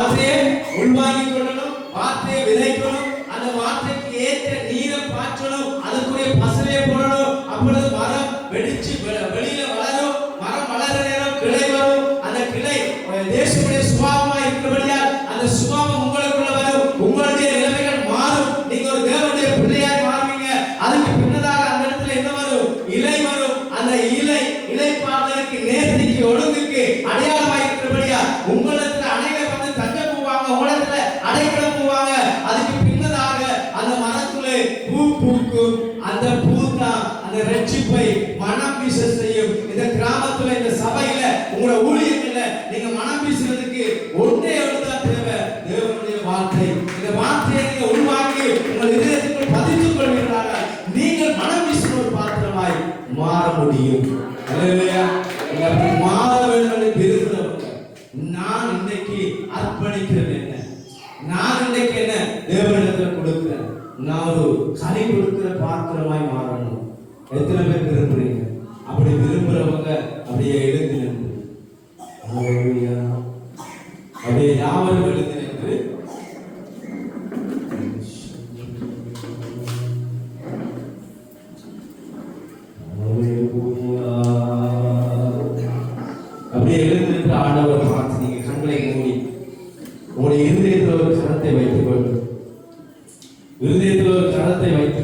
வார்த்தையை உள்வாங்கிக் கொள்ளணும், வார்த்தையை விதைக்கணும், அந்த வார்த்தைக்கு ஏற்ற நீரை பாய்ச்சணும், அதுக்குரிய பசுமையை போடணும். அப்பொழுது மரம் வெடிச்சு வெளியில வளரும். மரம் வளர நேரம் கிளை வரும். அந்த கிளை தேசனுடைய சுபாவமா இருக்கிறபடியால் அந்த சுபாவம் உங்களுக்குள்ள வரும். உங்களுடைய நிலைமைகள் மாறும். நீங்க ஒரு தேவனுடைய பிள்ளையாய் மாறுவீங்க. அதுக்கு பின்னதாக அந்த இடத்துல என்ன வரும்? இலை வரும். அந்த இலை பார்த்ததற்கு நேர்த்திக்கு ஒழுங்குக்கு அடையாளமாக இருக்கிறபடியா உங்களிடத்துல அனைவர் வந்து தஞ்சம் போவாங்க, உங்களிடத்துல அடைக்கலம் போவாங்க. அதுக்கு பின்னதாக அந்த மரத்துல பூ பூக்கும். அந்த பூ தான் அந்த ரட்சிப்பை மனம் வீச செய்யும். இந்த கிராமத்துல, இந்த சபையில, உங்களோட ஊழியங்கள்ல நீங்க மனம் வீசுறதுக்கு ஒன்றே ஒன்றுதான் தேவை, தேவனுடைய வார்த்தை. இந்த வார்த்தையை நீங்க உள்வாங்கி உங்கள் இதயத்துக்குள் பதித்துக் கொள்வீர்களாக நீங்கள் மனம் வீசும் ஒரு பாத்திரமாய் மாற முடியும். அல்லேலூயா. மாற வேண்டும் விரும்புகிறவங்க, நான் இன்னைக்கு அர்ப்பணிக்கிறது என்ன, நான் இன்னைக்கு என்ன தேவனிடத்தில் கொடுக்கிறேன், நான் ஒரு கனி கொடுக்கிற பாத்திரமாய் மாறணும். எத்தனை பேர் விரும்புறீங்க? அப்படி விரும்புறவங்க அப்படியே எழுந்து நின்று அப்படியே யாவரும் எழுந்து நின்று அப்படியே எழுந்து நின்று ஆண்டவர் பார்த்து நீங்க கண்களை மூடி உங்களுடைய இருதயத்தில் ஒரு கரத்தை வைத்துக் கொண்டு, இருதயத்தில் ஒரு கரத்தை வைத்து